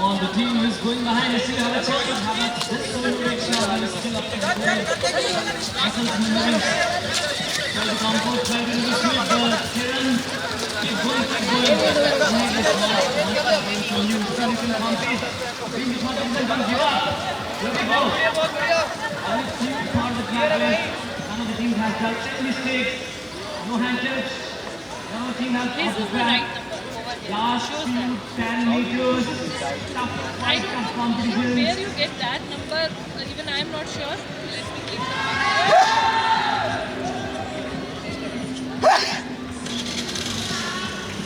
Oh, the team is going behind. You see how it's going. How about this solo rickshaw that is still up to the plate. Muscles moving. Try to compose, try to do the sweep. Kiran is going, keep going. Make this match once again from you. So you can compete. Being the competition, don't give up. Look at go. All the teams part of the progress. Some of the teams have done 10 mistakes. No hand touch. Another team has off the track. Last few 10 meters, tough fight of competition. Where you get that number, even I am not sure. Let me keep the